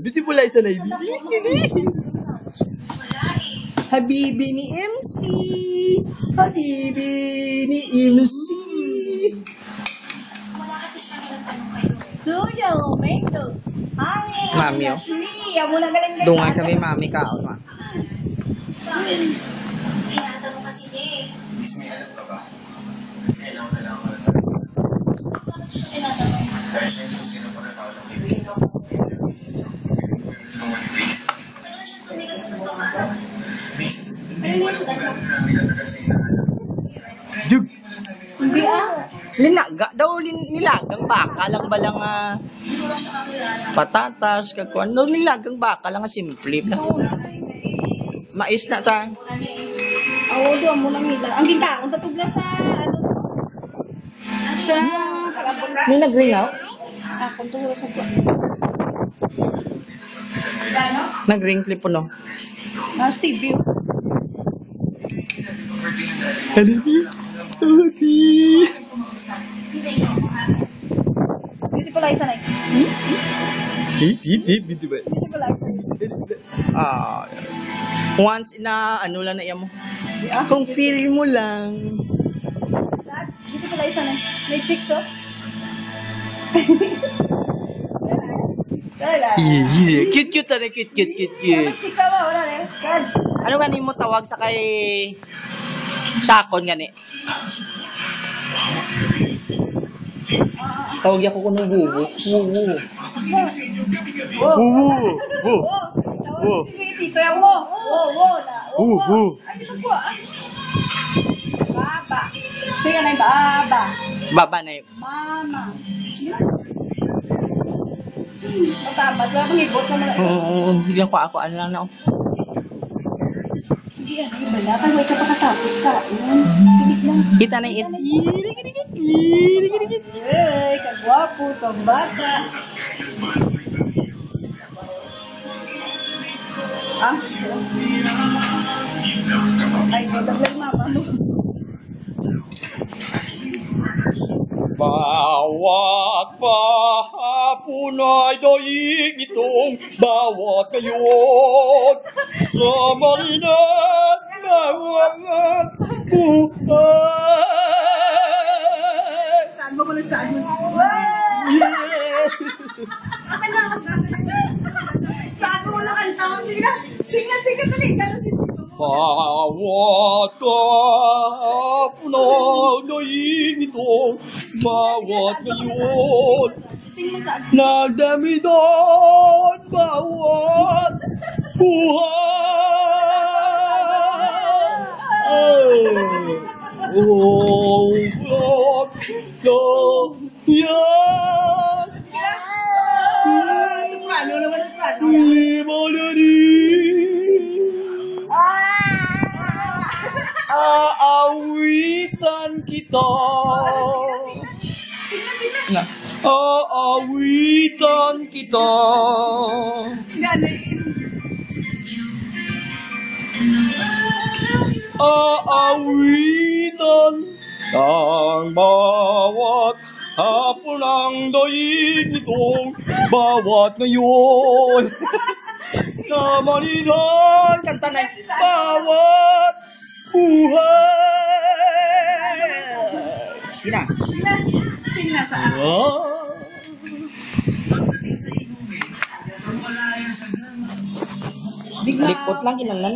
Biti pula isa na ini. Habibi ni MC. Habibi ni MC. Tuyo, mangoes. Hi. Mami, oh. Amo na galing-galing. Dungan kami mami kaon ma. Tinatanong kasi niya eh. Miss, may alam ka ba? Kasi kailangan na lang ako na Paano siya tinatanong? Dahil siya yung susi na pagkatao ng kaibigan ko. Kailangan siya tumila sa pagkakataon. Miss, hindi mo alam kung gano'n namin natagal sa inahanap. Jug. Hindi Linaga daw nilagang baka lang balang Hindi ko lang siya kakilala. patatas kakuan. No nilagang baka lang simple. Mais na ta. Awo do amo lang nila. Ang gintaon tatugla sa ano. Sa karabon. May nagringaw? Akong tungro sa buwan. Nagring clip po no. Na Stevie. Hindi pala isa na. Hindi ba? Hindi pala isa. Once na ano lang na iya mo. Ah, Kung feel mo lang. Hindi pala isa na. May chicks oh. Dala. Cute na cute. Chicks ba wala na. God. Ano gani mo tawag sa kay sakon gani? Tawag ako kuno bubo. Wo. Tito ya wo. Wo na. Wo. Ay ito po ah. Baba. Sige na baba. Baba na yun. Mama. Matapat wala pang ibot na mga. Biglang ko ako ano lang na. Hindi yan, wala ka, huwag ka pa katapos ka. Pilit lang. Kita na yun. Ay, kagwapo, kang bata. Ah? Ay, bodang lang mama mo. Bawat pahapon ay daig itong bawat ngayon. Sa marinan, bawat buhay. Saan mo ko na saan mo? Saan mo na kanta? Sige na. Bawat kahapon ay daig itong bawat ngayon. Sing mo saan? Nagdamidon bawat buhay. Oh, yan. Soprano naman, soprano. Di mo na aawitan kita. Na, aawitan kita. Aawitan ang bawat hapon ang daig nitong bawat ngayon. Na manidan, kanta na bawat buhay. Sina? Sing na saan? Lipot lang, kinalan.